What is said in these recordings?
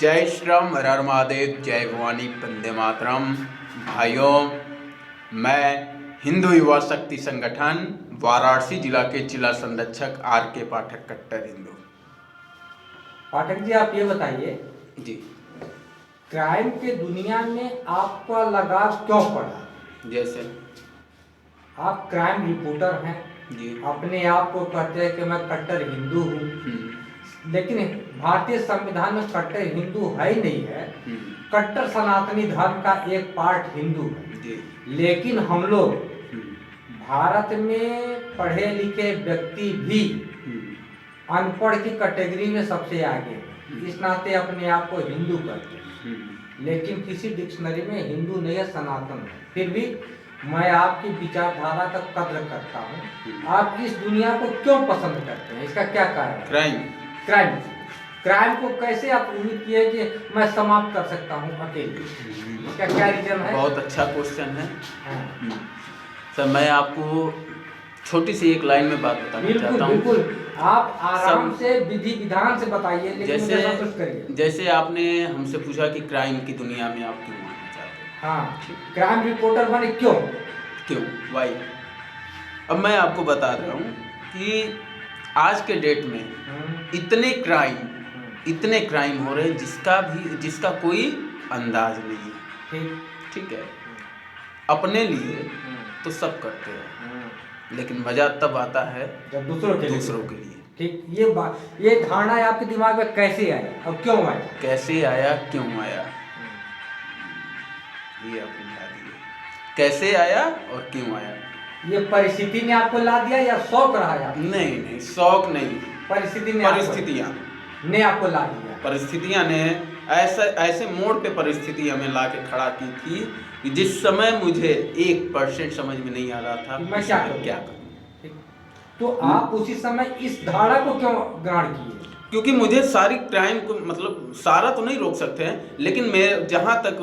जय श्री राम, हर हर महादेव, जय भवानी, वंदे मातरम। भाइयों, मैं हिंदू युवा शक्ति संगठन वाराणसी जिला के जिला संरक्षक R.K. पाठक, कट्टर हिंदू। पाठक जी, आप ये बताइए जी, क्राइम के दुनिया में आपका लगाव क्यों पड़ा? जैसे आप क्राइम रिपोर्टर हैं जी, अपने आप को कहते हैं कि मैं कट्टर हिंदू हूँ, लेकिन भारतीय संविधान में कट्टर हिंदू है ही नहीं है। कट्टर सनातनी धर्म का एक पार्ट हिंदू है जी। लेकिन हम लोग भारत में पढ़े लिखे व्यक्ति भी अनपढ़ की कैटेगरी में सबसे आगे हैं। इस नाते अपने आप को हिंदू कहते हैं, लेकिन किसी डिक्शनरी में हिंदू नहीं है, सनातन है। फिर भी मैं आपकी विचारधारा का कद्र करता हूँ। आप इस दुनिया को क्यों पसंद करते हैं? इसका क्या कारण है? क्राइम को कैसे आप उम्मीद किए कि मैं समाप्त कर सकता हूँ अकेले? इसका क्या रीजन है? बहुत अच्छा क्वेश्चन है। सर, मैं आपको छोटी सी एक लाइन में बात बताना चाहता हूँ। बिल्कुल, आप आराम से विधि विधान से बताइए, लेकिन मुझे संतुष्ट करिए। जैसे आपने हमसे पूछा कि क्राइम की दुनिया में आप क्यों आना चाहते हैं। हाँ, क्राइम रिपोर्टर बने क्यों? वाई? अब मैं आपको बता रहा हूँ कि आज के डेट में इतने क्राइम हो रहे हैं जिसका कोई अंदाज नहीं है। ठीक है, अपने लिए तो सब करते हैं, लेकिन मजा तब आता है जब दूसरों के लिए। ठीक, ये धारणा आपके दिमाग में कैसे आया और क्यों आया? कैसे आया, क्यों आया, ये आप बता दीजिए। कैसे आया और क्यों आया? ये परिस्थिति ने आपको ला दिया या शौक रहा? नहीं, शौक नहीं, परिस्थितियाँ ने आपको ला दिया। परिस्थितियाँ ने ऐसे मोड़ पे परिस्थिति हमें ला के खड़ा की थी कि जिस समय मुझे 1% समझ में नहीं आ रहा था मैं क्या करूं। तो आप उसी समय इस धारा को क्यों ग्रहण किए? क्योंकि मुझे सारी क्राइम को, मतलब सारा तो नहीं रोक सकते हैं, लेकिन मैं जहाँ तक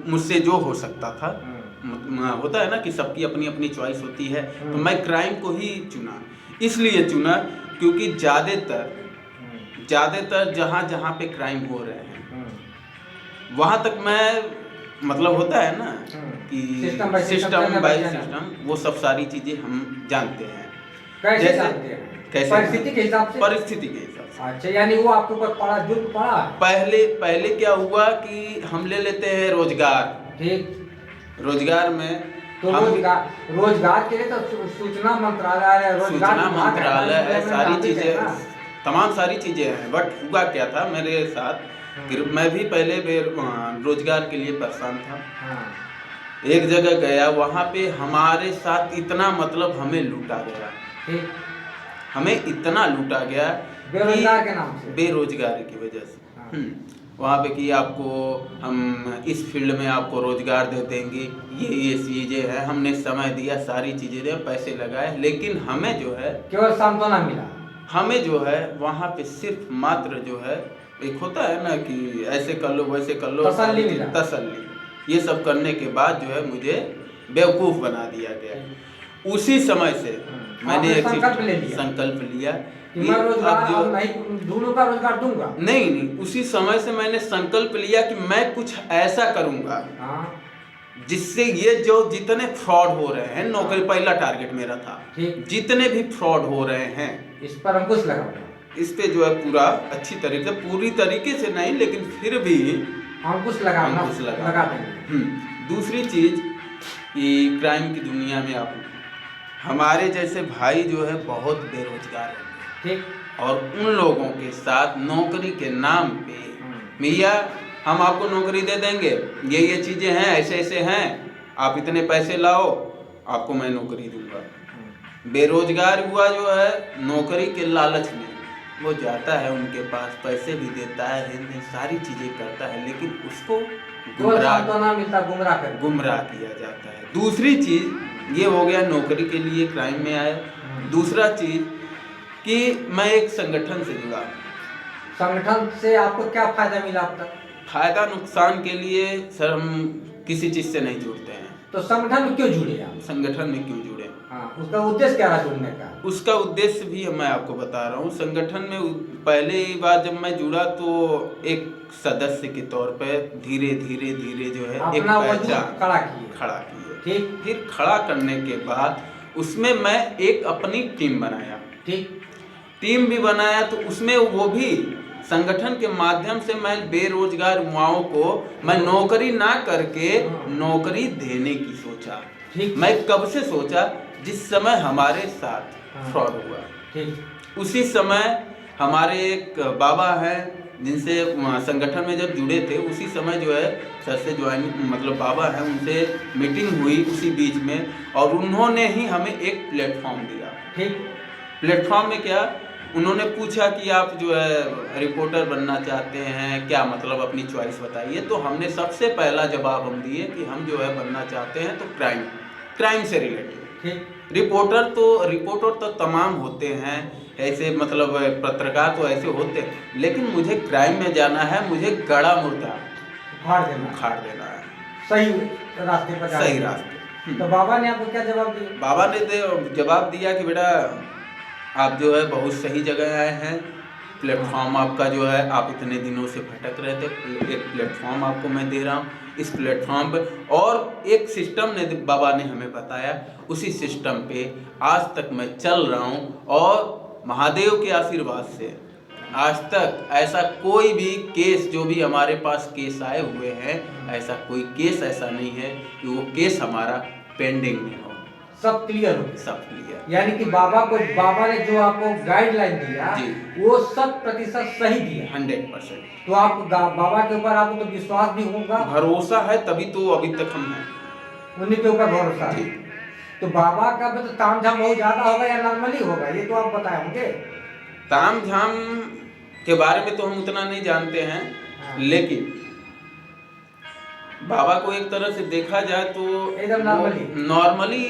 मुझसे जो हो सकता था, होता है ना कि सबकी अपनी अपनी चॉइस होती है, तो मैं क्राइम को ही चुना। इसलिए चुना क्योंकि ज़्यादातर जहाँ पे क्राइम हो रहे हैं वहाँ तक मैं, मतलब होता है ना कि सिस्टम बाय सिस्टम, वो सब सारी चीज़ें हम जानते हैं। कैसे जानते हैं? कैसे? परिस्थिति के हिसाब से। अच्छा, यानी वो आपके ऊपर पड़ा, जुर्म पड़ा। पहले क्या हुआ कि हम ले लेते हैं रोजगार। ठीक, रोजगार में तो रोजगार के लिए तो सूचना मंत्रालय सारी चीजें, तमाम सारी चीजें हैं। बट हुआ क्या था मेरे साथ, मैं भी पहले रोजगार के लिए परेशान था। एक जगह गया, वहाँ पे हमारे साथ इतना, मतलब हमें लूटा गया। हमें इतना लूटा गया बेरोजगार के नाम से, बेरोजगारी की वजह से। वहाँ पे कि आपको हम इस फील्ड में आपको रोजगार दे देंगे, ये चीज़ें हैं। हमने समय दिया, सारी चीज़ें दिया, पैसे लगाए, लेकिन हमें जो है केवल सांत्वना मिला। हमें जो है वहाँ पे सिर्फ मात्र जो है, एक होता है ना कि ऐसे कर लो वैसे कर लो, तसल्ली। ये सब करने के बाद जो है मुझे बेवकूफ़ बना दिया गया। उसी समय से मैंने एक संकल्प लिया कि मैं रोजगार रोजगार दूंगा। नहीं, उसी समय से मैंने संकल्प लिया कि मैं कुछ ऐसा करूंगा जिससे ये जो जितने फ्रॉड हो रहे हैं, नौकरी पहला टारगेट मेरा था। जितने भी फ्रॉड हो रहे हैं, इस पर अंकुश लगाऊंगा। इस पे जो है पूरा अच्छी तरीके से, पूरी तरीके से नहीं, लेकिन फिर भी अंकुश लगा देंगे। दूसरी चीज कि क्राइम की दुनिया में आप हमारे जैसे भाई जो है बहुत बेरोजगार हैं। ठीक, और उन लोगों के साथ नौकरी के नाम पे, भैया हम आपको नौकरी दे देंगे, ये चीज़ें हैं, ऐसे हैं, आप इतने पैसे लाओ, आपको मैं नौकरी दूंगा। बेरोजगार हुआ जो है, नौकरी के लालच में वो जाता है, उनके पास पैसे भी देता है, सारी चीज़ें करता है, लेकिन उसको गुमराह किया जाता है। दूसरी चीज़ ये हो गया, नौकरी के लिए क्राइम में आया। दूसरा चीज़ कि मैं एक संगठन से जुड़ा। संगठन से आपको क्या फायदा मिला अब तक? फायदा नुकसान के लिए सर हम किसी चीज़ से नहीं जुड़ते हैं। तो संगठन में क्यों जुड़े आप? संगठन में क्यों जुड़े? हाँ, उसका उद्देश्य क्या रहा जुड़ने का? उसका उद्देश्य भी मैं आपको बता रहा हूँ। संगठन में पहले ही बार जब मैं जुड़ा तो एक सदस्य के तौर पे धीरे धीरे धीरे जो है एक अपना वजूद पहचान खड़ा किए। खड़ा किए। ठीक। फिर खड़ा करने के बाद उसमें मैं एक अपनी टीम बनाया। ठीक। टीम भी बनाया तो उसमें वो भी संगठन के माध्यम से मैं बेरोजगार युवाओं को मैं नौकरी ना करके नौकरी देने की सोचा। ठीक। मैं कब से सोचा? जिस समय हमारे साथ फ्रॉड हुआ। ठीक। उसी समय हमारे एक बाबा हैं जिनसे संगठन में जब जुड़े थे उसी समय जो है सर से ज्वाइन मतलब बाबा हैं उनसे मीटिंग हुई उसी बीच में, और उन्होंने ही हमें एक प्लेटफॉर्म दिया। ठीक। प्लेटफॉर्म में क्या, उन्होंने पूछा कि आप जो है रिपोर्टर बनना चाहते हैं क्या, मतलब अपनी चॉइस बताइए। तो हमने सबसे पहला जवाब हम दिए कि हम जो है बनना चाहते हैं तो क्राइम से रिलेटेड। ठीक। रिपोर्टर तो तमाम होते हैं ऐसे, मतलब पत्रकार तो ऐसे होते हैं, लेकिन मुझे क्राइम में जाना है, मुझे गड़ा मुर्दा उखाड़ देना है, सही रास्ते पर जाना है। सही रास्ते। तो बाबा ने आपको क्या जवाब दिया? बाबा ने जवाब दिया कि बेटा आप जो है बहुत सही जगह आए हैं, प्लेटफॉर्म आपका जो है आप इतने दिनों से भटक रहे थे, एक प्लेटफॉर्म आपको मैं दे रहा हूँ। इस प्लेटफॉर्म पे और एक सिस्टम ने बाबा ने हमें बताया, उसी सिस्टम पे आज तक मैं चल रहा हूँ, और महादेव के आशीर्वाद से आज तक ऐसा कोई भी केस, जो भी हमारे पास केस आए हुए हैं, ऐसा कोई केस ऐसा नहीं है कि वो केस हमारा पेंडिंग में हो। सब क्लियर हो गया। सब क्लियर। यानी कि बाबा ने जो आपको गाइडलाइन दिया जी। वो 100% सही दिया। 100%। तो आप बाबा के ऊपर आपको तो विश्वास भी होगा, भरोसा है, तभी तो अभी तक हम हैं। उन्हीं के ऊपर भरोसा जी। है। तो बाबा का भी तो तामझाम बहुत ज्यादा होगा या नॉर्मली होगा, ये तो आप बताए होंगे। तामझाम के बारे में तो हम उतना नहीं जानते हैं, लेकिन बाबा को एक तरह से देखा जाए तो एकदम नॉर्मली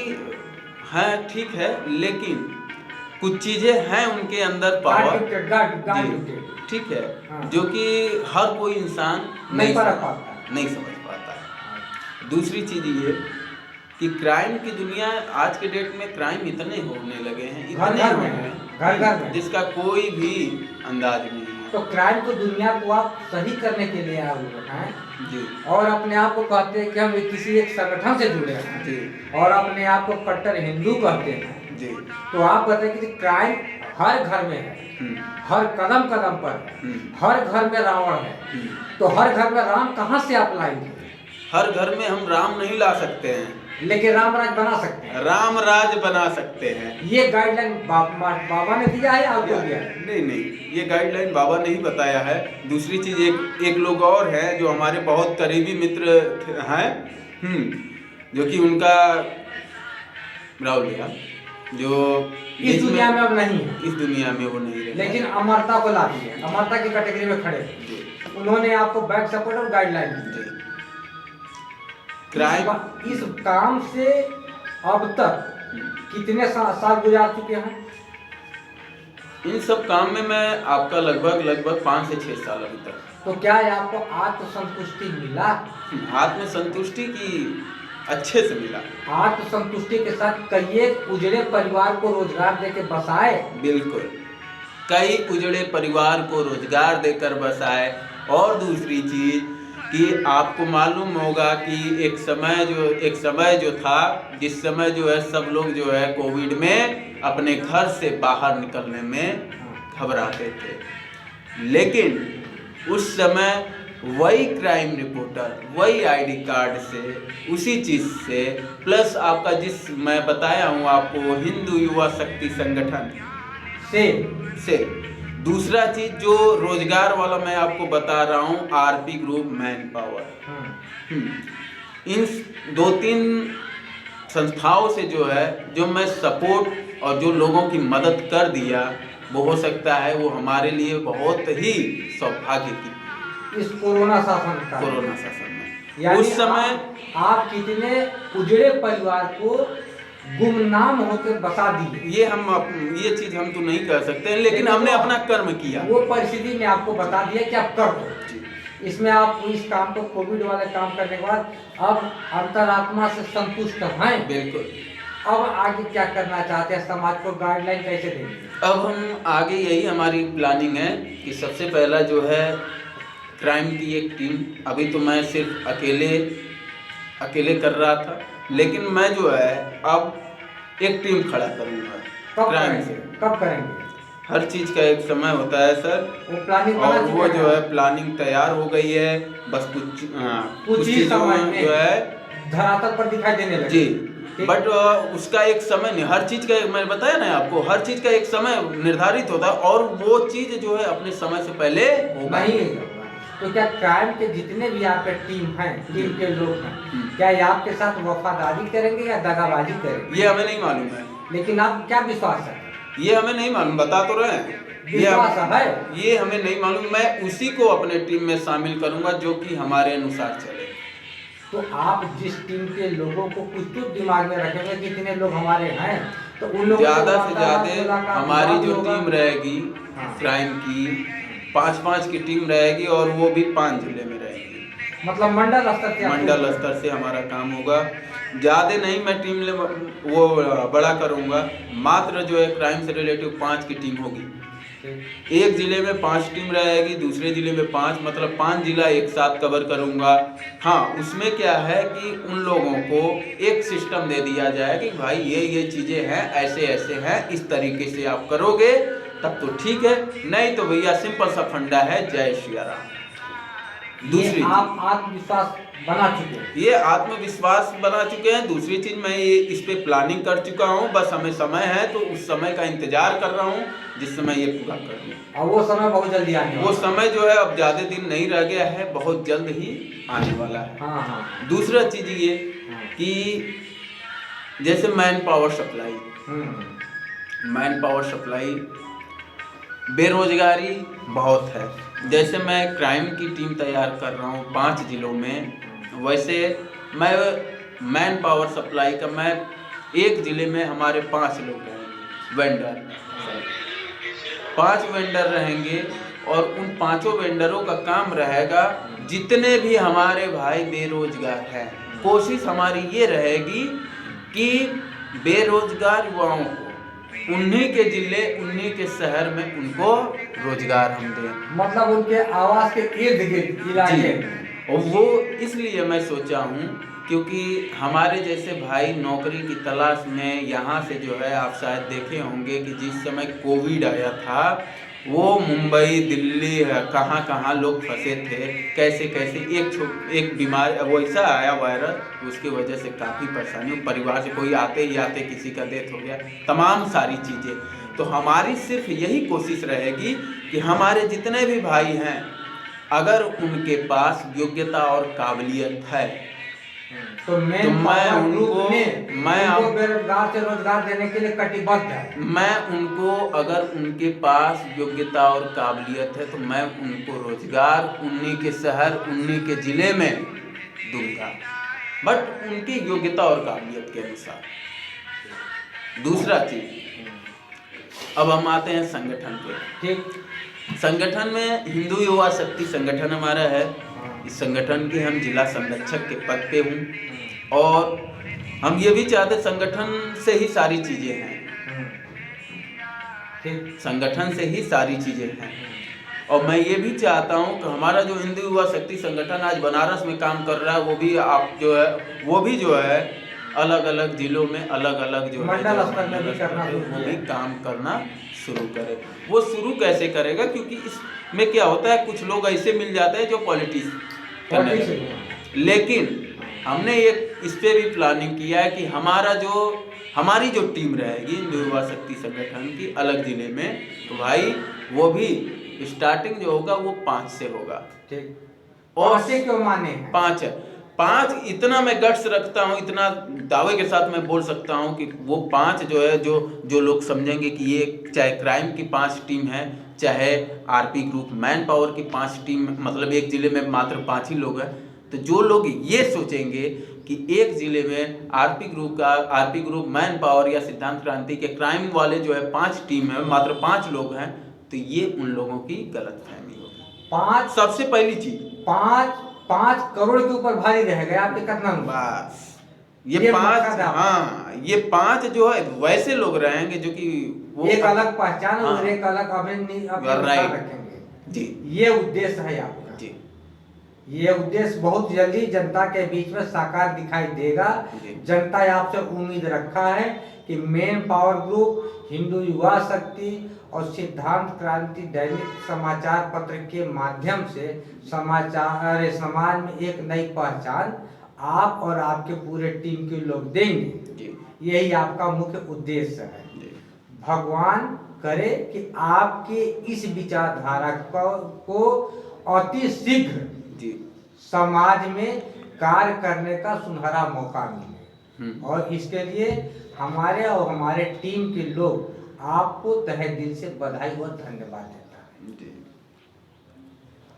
है, ठीक है, लेकिन कुछ चीजें हैं उनके अंदर पावर, ठीक है, हाँ। जो कि हर कोई इंसान नहीं समझ पाता है। दूसरी चीज ये कि क्राइम की दुनिया, आज के डेट में क्राइम इतने होने लगे हैं, घर में, जिसका कोई भी अंदाज नहीं है। तो क्राइम को दुनिया को आप सही करने के लिए आए हुए हैं जी। और अपने आप को कहते हैं कि हम किसी एक संगठन से जुड़े हैं जी। और अपने आप को कट्टर हिंदू कहते हैं जी। तो आप कहते हैं कि क्राइम हर घर में है, हर कदम कदम पर है, हर घर में रावण है, तो हर घर में राम कहाँ से आप लाएंगे? हर घर में हम राम नहीं ला सकते हैं, लेकिन राम राज बना सकते हैं। राम राज बना सकते हैं। ये गाइडलाइन बाबा ने दिया है आपको दिया है? नहीं, ये गाइडलाइन बाबा ने ही बताया है। दूसरी चीज एक लोग और हैं जो हमारे बहुत करीबी मित्र हैं, जो कि उनका राहुल भैया, जो इस दुनिया में अब नहीं है, इस दुनिया में वो नहीं रहे, लेकिन अमरता को ला दिए, अमरता की कैटेगरी में खड़े। उन्होंने आपको बैक सपोर्ट और गाइडलाइन दी। क्राइम इस काम से अब तक कितने साल गुजार चुके हैं? इन सब काम में मैं आपका लगभग 5 से 6 साल अभी तक। तो क्या आपको आत्मसंतुष्टि मिला? आत्मसंतुष्टि की अच्छे से मिला। आत्मसंतुष्टि के साथ कई उजड़े परिवार को रोजगार देकर बसाए। बिल्कुल, कई उजड़े परिवार को रोजगार देकर बसाए। और दूसरी चीज कि आपको मालूम होगा कि एक समय जो था, जिस समय जो है सब लोग जो है कोविड में अपने घर से बाहर निकलने में घबराते थे, लेकिन उस समय वही क्राइम रिपोर्टर, वही आईडी कार्ड से, उसी चीज से, प्लस आपका जिस मैं बताया हूँ आपको हिंदू युवा शक्ति संगठन से दूसरा चीज जो रोजगार वाला मैं आपको बता रहा हूँ, आरपी ग्रुप, मैन पावर, इन 2-3 संस्थाओं से जो है जो मैं सपोर्ट और जो लोगों की मदद कर दिया, वो हो सकता है वो हमारे लिए बहुत ही सौभाग्य की इस कोरोना शासन में। उस समय आप कितने उजड़े परिवार को गुमनाम होकर बसा दिए। ये चीज हम तो नहीं कर सकते हैं, लेकिन हमने अपना कर्म किया। वो परिस्थिति में आपको बता दिया कि आप कर दो। इसमें आप इस काम को, कोविड वाले काम करने के बाद अब अंतरात्मा से संतुष्ट हैं। बिल्कुल। अब आगे क्या करना चाहते हैं, समाज को गाइडलाइन कैसे देंगे? अब हम आगे यही हमारी प्लानिंग है कि सबसे पहला जो है क्राइम की एक टीम, अभी तो मैं सिर्फ अकेले कर रहा था, लेकिन मैं जो है अब एक टीम खड़ा करूँगा कब क्राइम करेंगे? से। कब करेंगे? हर चीज़ का एक समय होता है सर, वो प्लानिंग बना और चुके वो हैं जो आप? है प्लानिंग तैयार हो गई है, बस कुछ कुछ ही चीज़ों समय में में जो है धरातल पर दिखाई देने लगे। जी, ठीक। बट उसका एक समय नहीं, हर चीज़ का एक, मैंने बताया ना आपको, हर चीज़ का एक समय निर्धारित होता है और वो चीज़ जो है अपने समय से पहले होगा। नहीं होगा। तो क्या क्राइम के जितने भी आपके टीम हैं, टीम के लोग हैं, क्या ये आपके साथ वफादारी करेंगे या दगाबाजी करेंगे? ये हमें नहीं मालूम है, लेकिन आप क्या विश्वास है? ये हमें नहीं मालूम, बता तो रहे हैं, विश्वास है? ये हमें नहीं मालूम। मैं उसी को अपने टीम में शामिल करूंगा जो कि हमारे अनुसार चले। तो आप जिस टीम के लोगों को कुछ तो दिमाग में रखेंगे कि इतने लोग हमारे हैं, तो उन लोगों से ज़्यादा से वार्तालाप, ज़्यादा मुलाकात, हमारी बात जो होगा। टीम रहेगी हाँ। क्राइम की 5-5 की टीम रहेगी और वो भी 5 जिले में रहेगी। मतलब मंडल स्तर से आपको- मंडल स्तर से हमारा काम होगा। ज़्यादा नहीं मैं टीम वो बड़ा करूँगा, मात्र जो है क्राइम से रिलेटिव 5 की टीम होगी। एक जिले में 5 टीम रहेगी, दूसरे जिले में 5, मतलब 5 जिला एक साथ कवर करूँगा। हाँ, उसमें क्या है कि उन लोगों को एक सिस्टम दे दिया जाए कि भाई ये चीज़ें हैं, ऐसे ऐसे हैं, इस तरीके से आप करोगे तब तो ठीक है, नहीं तो भैया सिंपल सा फंडा है, जय श्री राम। दूसरी आप आत्मविश्वास बना चुके हैं। ये आत्मविश्वास बना चुके हैं। दूसरी चीज मैं ये इस पे प्लानिंग कर चुका हूँ, बस हमें समय है तो उस समय का इंतजार कर रहा हूँ जिस समय ये पूरा कर लूँ। और वो समय बहुत जल्दी आने वो वाला है। समय जो है अब ज्यादा दिन नहीं रह गया है, बहुत जल्द ही आने वाला है। हाँ हाँ। दूसरा चीज ये कि जैसे मैन पावर सप्लाई, बेरोजगारी बहुत है। जैसे मैं क्राइम की टीम तैयार कर रहा हूँ 5 जिलों में, वैसे मैं मैन पावर सप्लाई का, मैं एक जिले में हमारे 5 लोग रहेंगे वेंडर, 5 वेंडर रहेंगे और उन 5 वेंडरों का काम रहेगा जितने भी हमारे भाई बेरोजगार हैं, कोशिश हमारी ये रहेगी कि बेरोजगार युवाओं को उन्हीं के जिले, उन्हीं के शहर में उनको रोजगार हम दें। मतलब उनके आवास के इर्द गिर्द इलाके में। और वो इसलिए मैं सोचा हूँ क्योंकि हमारे जैसे भाई नौकरी की तलाश में यहाँ से जो है, आप शायद देखे होंगे कि जिस समय कोविड आया था वो मुंबई, दिल्ली, कहाँ कहाँ लोग फंसे थे, कैसे कैसे एक बीमार वैसा आया वायरस, उसकी वजह से काफ़ी परेशानी, परिवार से कोई आते ही आते किसी का डेथ हो गया, तमाम सारी चीज़ें। तो हमारी सिर्फ यही कोशिश रहेगी कि हमारे जितने भी भाई हैं, अगर उनके पास योग्यता और काबिलियत है तो मैं उनको बेरोजगार से रोजगार देने के लिए कटिबद्ध है। मैं उनको, अगर उनके पास योग्यता और काबिलियत है तो मैं उनको रोजगार उन्हीं के शहर, उन्हीं के जिले में दूंगा, बट उनकी योग्यता और काबिलियत के अनुसार। दूसरा चीज, अब हम आते हैं संगठन पे। ठीक। संगठन में हिंदू युवा शक्ति संगठन हमारा है। इस संगठन के हम जिला संरक्षक के पद पे हूँ और हम ये भी चाहते, संगठन से ही सारी चीज़ें हैं, संगठन से ही सारी चीज़ें हैं। और मैं ये भी चाहता हूँ कि हमारा जो हिंदू युवा शक्ति संगठन आज बनारस में काम कर रहा है, वो भी आप जो है, वो भी जो है अलग अलग जिलों में अलग अलग जो मंडल स्तर में भी करना, वो भी काम करना शुरू करे। वो शुरू कैसे करेगा, क्योंकि इसमें क्या होता है, कुछ लोग ऐसे मिल जाते हैं जो पॉलिटिक्स करने लगते हैं। लेकिन हमने एक इस पे भी प्लानिंग किया है कि हमारी जो टीम रहेगी हिंदू युवा शक्ति संगठन की अलग जिले में, तो भाई वो भी स्टार्टिंग जो होगा वो 5 से होगा। ठीक। और से क्यों माने हैं? 5 है। 5 इतना मैं गट्स रखता हूँ, इतना दावे के साथ मैं बोल सकता हूँ कि वो 5 जो है, जो लोग समझेंगे कि ये चाहे क्राइम की 5 टीम है, चाहे आरपी ग्रुप मैन पावर की 5 टीम, मतलब एक जिले में मात्र 5 ही लोग हैं, तो जो लोग ये सोचेंगे कि एक जिले में आरपी ग्रुप मैन पावर या सिद्धांत क्रांति के क्राइम वाले जो है 5 टीम है, मात्र 5 लोग हैं, तो ये उन लोगों की गलतफहमी होगी। 5 सबसे पहली चीज, 5 करोड़ के ऊपर भारी रह गया आपके कथन। बस ये 5, मकसद है। हाँ ये 5 जो है वैसे लोग रहेंगे जो कि वो एक अलग पहचान और हाँ। एक अलग अपने राइट। रखेंगे। जी ये उद्देश्य है आपका। जी ये उद्देश्य बहुत जल्दी जनता के बीच में साकार दिखाई देगा। जी। जनता आपसे उम्मीद रखा है कि मेन पावर ग्रुप, हिंदू युवा शक्ति और सिद्धांत क्रांति दैनिक समाचार पत्र के माध्यम से समाज में एक नई पहचान आप और आपके पूरे टीम के लोग देंगे। जी यही आपका मुख्य उद्देश्य है। जी भगवान करे कि आपके इस विचारधारा को अति शीघ्र जी। समाज में कार्य करने का सुनहरा मौका मिले, और इसके लिए हमारे और हमारे टीम के लोग आपको तहे दिल से बधाई और धन्यवाद देता है। जी।